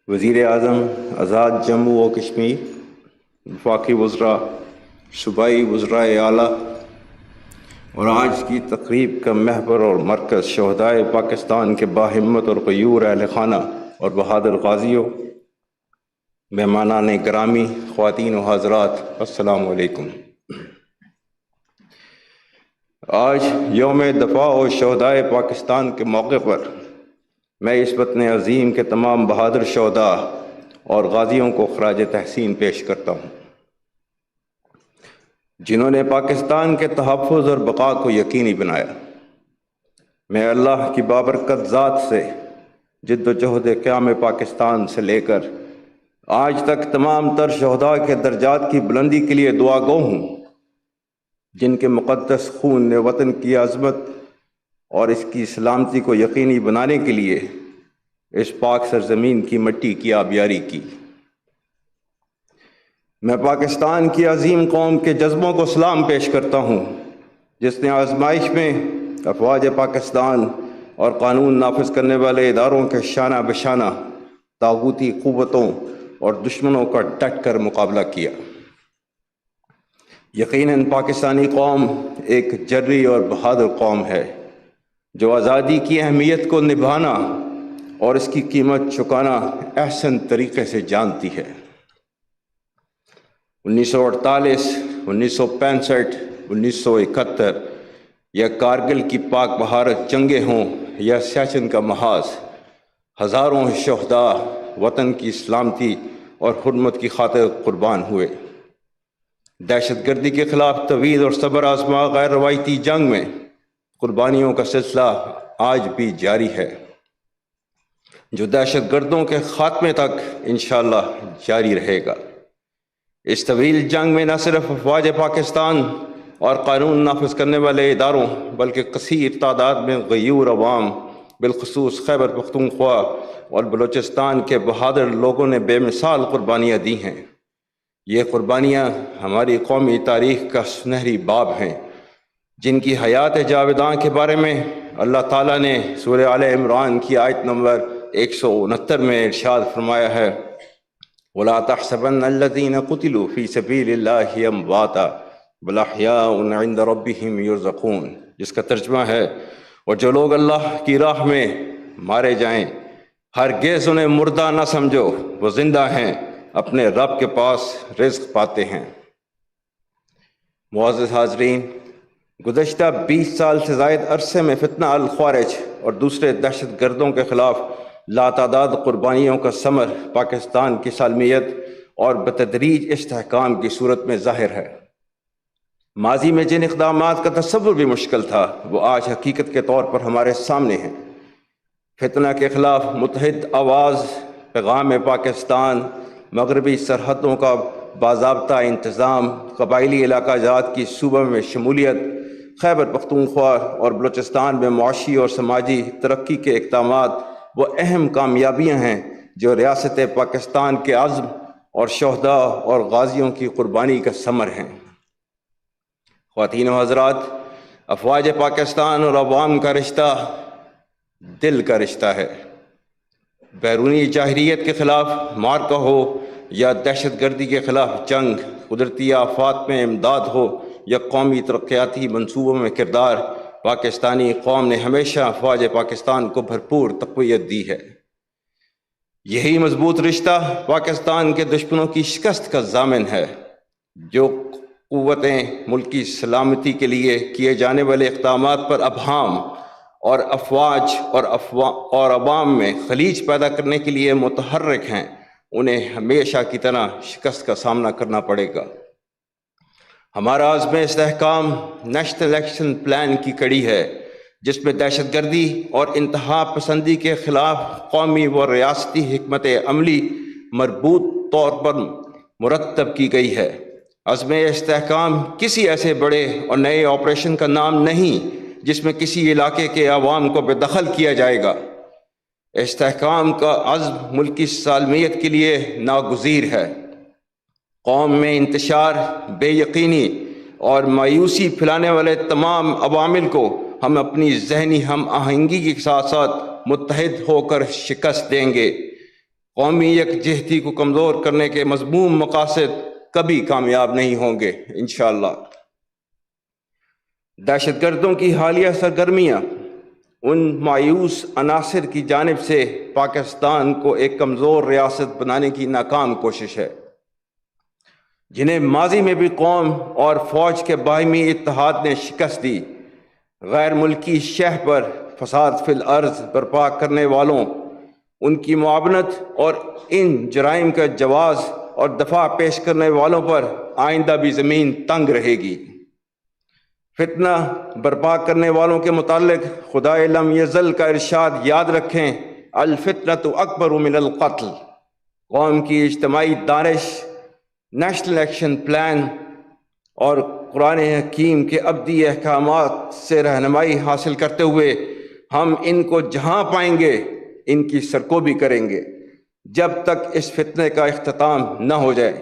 وزیر اعظم آزاد جموں و کشمیر، وفاقی وزراء، صوبائی وزرائے اعلیٰ اور آج کی تقریب کا محور اور مرکز شہدائے پاکستان کے باہمت اور غیور اہل خانہ اور بہادر غازیوں، مہمانان گرامی، خواتین و حضرات، السلام علیکم۔ آج یوم دفاع و شہدائے پاکستان کے موقع پر میں اس وطن عظیم کے تمام بہادر شہداء اور غازیوں کو خراج تحسین پیش کرتا ہوں، جنہوں نے پاکستان کے تحفظ اور بقا کو یقینی بنایا۔ میں اللہ کی بابرکت ذات سے جد و جہد قیام پاکستان سے لے کر آج تک تمام تر شہداء کے درجات کی بلندی کے لیے دعا گو ہوں، جن کے مقدس خون نے وطن کی عظمت اور اس کی سلامتی کو یقینی بنانے کے لیے اس پاک سرزمین کی مٹی کی آبیاری کی۔ میں پاکستان کی عظیم قوم کے جذبوں کو سلام پیش کرتا ہوں، جس نے آزمائش میں افواج پاکستان اور قانون نافذ کرنے والے اداروں کے شانہ بشانہ طاغوتی قوتوں اور دشمنوں کا ڈٹ کر مقابلہ کیا۔ یقیناً پاکستانی قوم ایک جرری اور بہادر قوم ہے، جو آزادی کی اہمیت کو نبھانا اور اس کی قیمت چکانا احسن طریقے سے جانتی ہے۔ 1948، 1965، 1971 یا کارگل کی پاک بھارت جنگیں ہوں یا سیاچن کا محاذ، ہزاروں شہداء وطن کی سلامتی اور حرمت کی خاطر قربان ہوئے۔ دہشت گردی کے خلاف طویل اور صبر آزما غیر روایتی جنگ میں قربانیوں کا سلسلہ آج بھی جاری ہے، جو دہشت گردوں کے خاتمے تک انشاءاللہ جاری رہے گا۔ اس طویل جنگ میں نہ صرف افواج پاکستان اور قانون نافذ کرنے والے اداروں بلکہ کثیر تعداد میں غیور عوام، بالخصوص خیبر پختونخوا اور بلوچستان کے بہادر لوگوں نے بے مثال قربانیاں دی ہیں۔ یہ قربانیاں ہماری قومی تاریخ کا سنہری باب ہیں، جن کی حیات جاویداں کے بارے میں اللہ تعالیٰ نے سورہ آل عمران کی آیت نمبر 169 میں ارشاد فرمایا ہے، وَلَا تَحْسَبَنَّ الَّذِينَ قُتِلُوا فِي سَبِيلِ اللَّهِ أَمْوَاتًا بَلْ أَحْيَاءٌ عِندَ رَبِّهِمْ يُرْزَقُونَ، جس کا ترجمہ ہے، اور جو لوگ اللہ کی راہ میں مارے جائیں ہرگز انہیں مردہ نہ سمجھو، وہ زندہ ہیں، اپنے رب کے پاس رزق پاتے ہیں۔ معزز حاضرین، گزشتہ 20 سال سے زائد عرصے میں فتنہ الخوارج اور دوسرے دہشت گردوں کے خلاف لاتعداد قربانیوں کا ثمر پاکستان کی سالمیت اور بتدریج استحکام کی صورت میں ظاہر ہے۔ ماضی میں جن اقدامات کا تصور بھی مشکل تھا، وہ آج حقیقت کے طور پر ہمارے سامنے ہیں۔ فتنہ کے خلاف متحد آواز، پیغام پاکستان، مغربی سرحدوں کا باضابطہ انتظام، قبائلی علاقہ جات کی صوبہ میں شمولیت، خیبر پختونخوا اور بلوچستان میں معاشی اور سماجی ترقی کے اقدامات وہ اہم کامیابیاں ہیں جو ریاست پاکستان کے عزم اور شہداء اور غازیوں کی قربانی کا ثمر ہیں۔ خواتین و حضرات، افواج پاکستان اور عوام کا رشتہ دل کا رشتہ ہے۔ بیرونی جاہریت کے خلاف معرکہ ہو یا دہشت گردی کے خلاف جنگ، قدرتی آفات میں امداد ہو یا قومی ترقیاتی منصوبوں میں کردار، پاکستانی قوم نے ہمیشہ افواج پاکستان کو بھرپور تقویت دی ہے۔ یہی مضبوط رشتہ پاکستان کے دشمنوں کی شکست کا ضامن ہے، جو قوتیں ملکی سلامتی کے لیے کیے جانے والے اقدامات پر ابہام اور افواج اور عوام میں خلیج پیدا کرنے کے لیے متحرک ہیں، انہیں ہمیشہ کی طرح شکست کا سامنا کرنا پڑے گا۔ ہمارا عزم استحکام نیشنل ایکشن پلان کی کڑی ہے، جس میں دہشت گردی اور انتہا پسندی کے خلاف قومی و ریاستی حکمت عملی مربوط طور پر مرتب کی گئی ہے۔ عزم استحکام کسی ایسے بڑے اور نئے آپریشن کا نام نہیں جس میں کسی علاقے کے عوام کو بے دخل کیا جائے گا۔ استحکام کا عزم ملکی سالمیت کے لیے ناگزیر ہے۔ قوم میں انتشار، بے یقینی اور مایوسی پھیلانے والے تمام عوامل کو ہم اپنی ذہنی ہم آہنگی کے ساتھ ساتھ متحد ہو کر شکست دیں گے۔ قومی یکجہتی کو کمزور کرنے کے مذموم مقاصد کبھی کامیاب نہیں ہوں گے انشاءاللہ۔ دہشت گردوں کی حالیہ سرگرمیاں ان مایوس عناصر کی جانب سے پاکستان کو ایک کمزور ریاست بنانے کی ناکام کوشش ہے، جنہیں ماضی میں بھی قوم اور فوج کے باہمی اتحاد نے شکست دی۔ غیر ملکی شہ پر فساد فی الارض برپا کرنے والوں، ان کی معاونت اور ان جرائم کا جواز اور دفاع پیش کرنے والوں پر آئندہ بھی زمین تنگ رہے گی۔ فتنہ برپا کرنے والوں کے متعلق خدائے لم یزل کا ارشاد یاد رکھیں، الفتنۃ اکبر من القتل۔ قوم کی اجتماعی دانش، نیشنل ایکشن پلان اور قرآن حکیم کے ابدی احکامات سے رہنمائی حاصل کرتے ہوئے ہم ان کو جہاں پائیں گے ان کی سرکوبی کریں گے جب تک اس فتنے کا اختتام نہ ہو جائے۔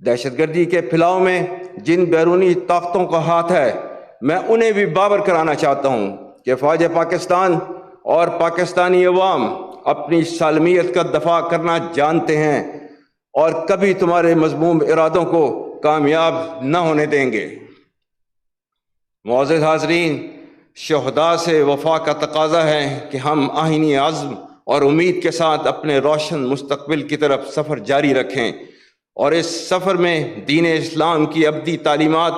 دہشت گردی کے پھیلاؤ میں جن بیرونی طاقتوں کا ہاتھ ہے، میں انہیں بھی باور کرانا چاہتا ہوں کہ فوج پاکستان اور پاکستانی عوام اپنی سالمیت کا دفاع کرنا جانتے ہیں اور کبھی تمہارے مذموم ارادوں کو کامیاب نہ ہونے دیں گے۔ معزز حاضرین، شہداء سے وفا کا تقاضا ہے کہ ہم آئینی عزم اور امید کے ساتھ اپنے روشن مستقبل کی طرف سفر جاری رکھیں اور اس سفر میں دین اسلام کی ابدی تعلیمات،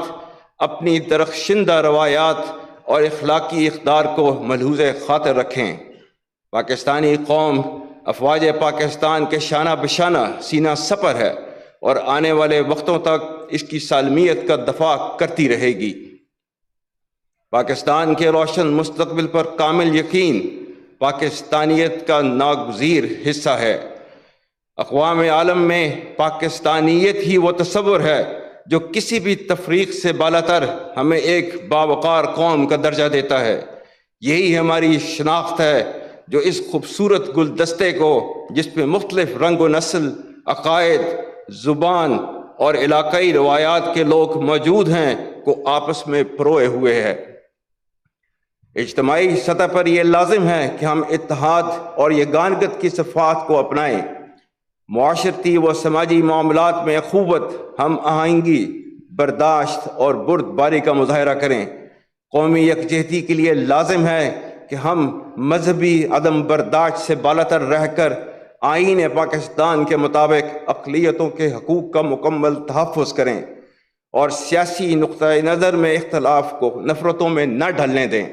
اپنی درخشندہ روایات اور اخلاقی اقدار کو ملحوظ خاطر رکھیں۔ پاکستانی قوم افواج پاکستان کے شانہ بشانہ سینہ سپر ہے اور آنے والے وقتوں تک اس کی سالمیت کا دفاع کرتی رہے گی۔ پاکستان کے روشن مستقبل پر کامل یقین پاکستانیت کا ناگزیر حصہ ہے۔ اقوام عالم میں پاکستانیت ہی وہ تصور ہے جو کسی بھی تفریق سے بالاتر ہمیں ایک باوقار قوم کا درجہ دیتا ہے۔ یہی ہماری شناخت ہے جو اس خوبصورت گلدستے کو، جس میں مختلف رنگ و نسل، عقائد، زبان اور علاقائی روایات کے لوگ موجود ہیں، کو آپس میں پروئے ہوئے ہے۔ اجتماعی سطح پر یہ لازم ہے کہ ہم اتحاد اور یگانگت کی صفات کو اپنائیں۔ معاشرتی و سماجی معاملات میں اخوت، ہم آہنگی، برداشت اور بردباری کا مظاہرہ کریں۔ قومی یکجہتی کے لیے لازم ہے کہ ہم مذہبی عدم برداشت سے بالاتر رہ کر آئین پاکستان کے مطابق اقلیتوں کے حقوق کا مکمل تحفظ کریں اور سیاسی نقطۂ نظر میں اختلاف کو نفرتوں میں نہ ڈھلنے دیں۔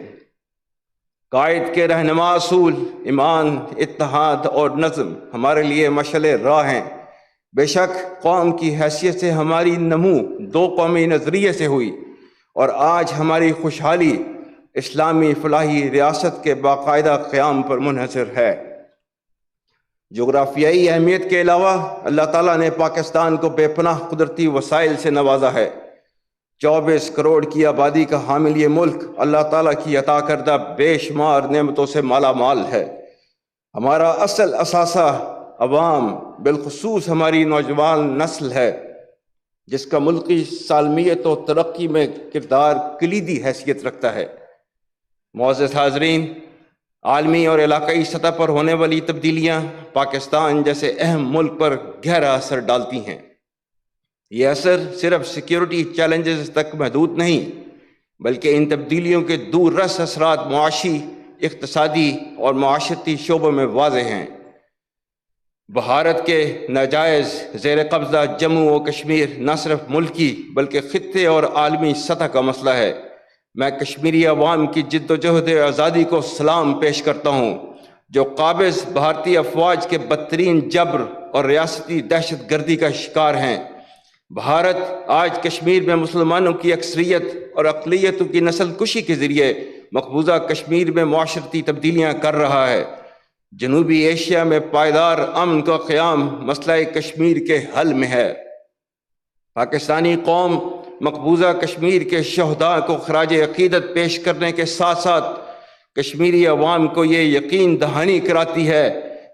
قائد کے رہنما اصول ایمان، اتحاد اور نظم ہمارے لیے مشعل راہ ہیں۔ بے شک قوم کی حیثیت سے ہماری نمو دو قومی نظریے سے ہوئی اور آج ہماری خوشحالی اسلامی فلاحی ریاست کے باقاعدہ قیام پر منحصر ہے۔ جغرافیائی اہمیت کے علاوہ اللہ تعالیٰ نے پاکستان کو بے پناہ قدرتی وسائل سے نوازا ہے۔ 24 کروڑ کی آبادی کا حامل یہ ملک اللہ تعالیٰ کی عطا کردہ بے شمار نعمتوں سے مالا مال ہے۔ ہمارا اصل اثاثہ عوام، بالخصوص ہماری نوجوان نسل ہے، جس کا ملکی سالمیت و ترقی میں کردار کلیدی حیثیت رکھتا ہے۔ معزز حاضرین، عالمی اور علاقائی سطح پر ہونے والی تبدیلیاں پاکستان جیسے اہم ملک پر گہرا اثر ڈالتی ہیں۔ یہ اثر صرف سیکیورٹی چیلنجز تک محدود نہیں، بلکہ ان تبدیلیوں کے دور رس اثرات معاشی، اقتصادی اور معاشرتی شعبوں میں واضح ہیں۔ بھارت کے ناجائز زیر قبضہ جموں و کشمیر نہ صرف ملکی بلکہ خطے اور عالمی سطح کا مسئلہ ہے۔ میں کشمیری عوام کی جد و جہد آزادی کو سلام پیش کرتا ہوں، جو قابض بھارتی افواج کے بدترین جبر اور ریاستی دہشت گردی کا شکار ہیں۔ بھارت آج کشمیر میں مسلمانوں کی اکثریت اور اقلیتوں کی نسل کشی کے ذریعے مقبوضہ کشمیر میں معاشرتی تبدیلیاں کر رہا ہے۔ جنوبی ایشیا میں پائیدار امن کا قیام مسئلہ کشمیر کے حل میں ہے۔ پاکستانی قوم مقبوضہ کشمیر کے شہداء کو خراج عقیدت پیش کرنے کے ساتھ ساتھ کشمیری عوام کو یہ یقین دہانی کراتی ہے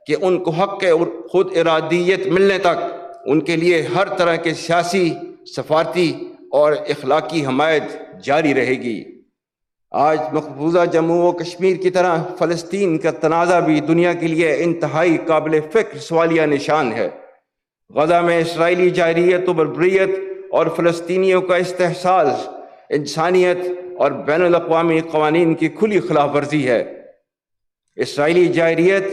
کہ ان کو حق خود ارادیت ملنے تک ان کے لیے ہر طرح کے سیاسی، سفارتی اور اخلاقی حمایت جاری رہے گی۔ آج مقبوضہ جموں و کشمیر کی طرح فلسطین کا تنازع بھی دنیا کے لیے انتہائی قابل فکر سوالیہ نشان ہے۔ غزہ میں اسرائیلی جارحیت و بربریت اور فلسطینیوں کا استحصال انسانیت اور بین الاقوامی قوانین کی کھلی خلاف ورزی ہے۔ اسرائیلی جارحیت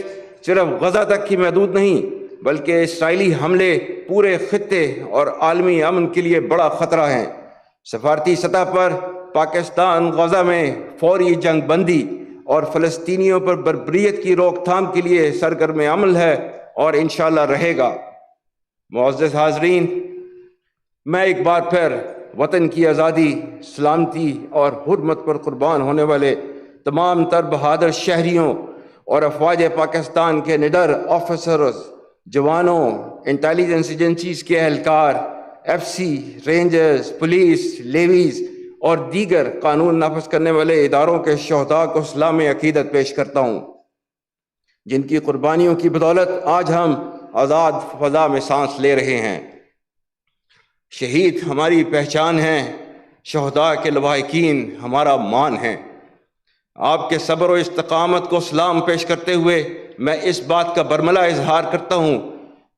صرف غزہ تک کی محدود نہیں بلکہ اسرائیلی حملے پورے خطے اور عالمی امن کے لیے بڑا خطرہ ہیں۔ سفارتی سطح پر پاکستان غزہ میں فوری جنگ بندی اور فلسطینیوں پر بربریت کی روک تھام کے لیے سرگرم عمل ہے اور انشاءاللہ رہے گا۔ معزز حاضرین، میں ایک بار پھر وطن کی آزادی، سلامتی اور حرمت پر قربان ہونے والے تمام تر بہادر شہریوں اور افواج پاکستان کے نڈر آفیسرز، جوانوں، انٹیلیجنس ایجنسیز کے اہلکار، F C, rangers, police, levies اور دیگر قانون نافذ کرنے والے اداروں کے شہداء کو سلام عقیدت پیش کرتا ہوں، جن کی قربانیوں کی بدولت آج ہم آزاد فضا میں سانس لے رہے ہیں۔ شہید ہماری پہچان ہیں، شہداء کے لواحقین ہمارا مان ہیں۔ آپ کے صبر و استقامت کو سلام پیش کرتے ہوئے میں اس بات کا برملا اظہار کرتا ہوں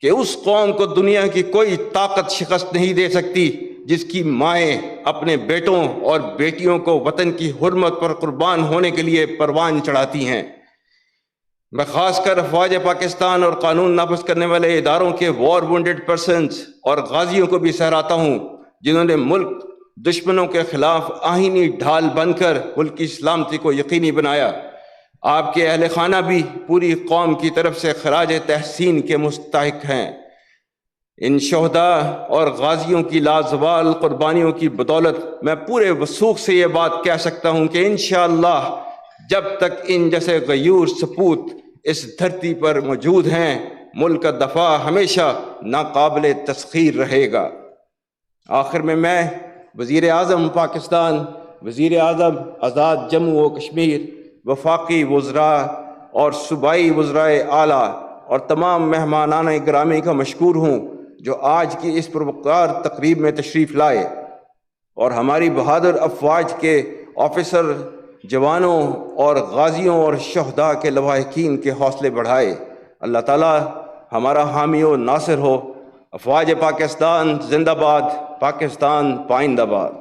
کہ اس قوم کو دنیا کی کوئی طاقت شکست نہیں دے سکتی جس کی مائیں اپنے بیٹوں اور بیٹیوں کو وطن کی حرمت پر قربان ہونے کے لیے پروان چڑھاتی ہیں۔ میں خاص کر افواج پاکستان اور قانون نافذ کرنے والے اداروں کے وار وونڈڈ پرسنز اور غازیوں کو بھی سراہتا ہوں، جنہوں نے ملک دشمنوں کے خلاف آئینی ڈھال بن کر ملک کی سلامتی کو یقینی بنایا۔ آپ کے اہل خانہ بھی پوری قوم کی طرف سے خراج تحسین کے مستحق ہیں۔ ان شہداء اور غازیوں کی لازوال قربانیوں کی بدولت میں پورے وثوق سے یہ بات کہہ سکتا ہوں کہ انشاءاللہ جب تک ان جیسے غیور سپوت اس دھرتی پر موجود ہیں، ملک کا دفاع ہمیشہ ناقابل تسخیر رہے گا۔ آخر میں وزیر اعظم پاکستان، وزیر اعظم آزاد جموں و کشمیر، وفاقی وزراء اور صوبائی وزرائے اعلیٰ اور تمام مہمانان گرامی کا مشکور ہوں جو آج کی اس پروقار تقریب میں تشریف لائے اور ہماری بہادر افواج کے آفیسر، جوانوں اور غازیوں اور شہداء کے لواحقین کے حوصلے بڑھائے۔ اللہ تعالیٰ ہمارا حامی و ناصر ہو۔ افواج پاکستان زندہ باد، پاکستان پائندہ باد۔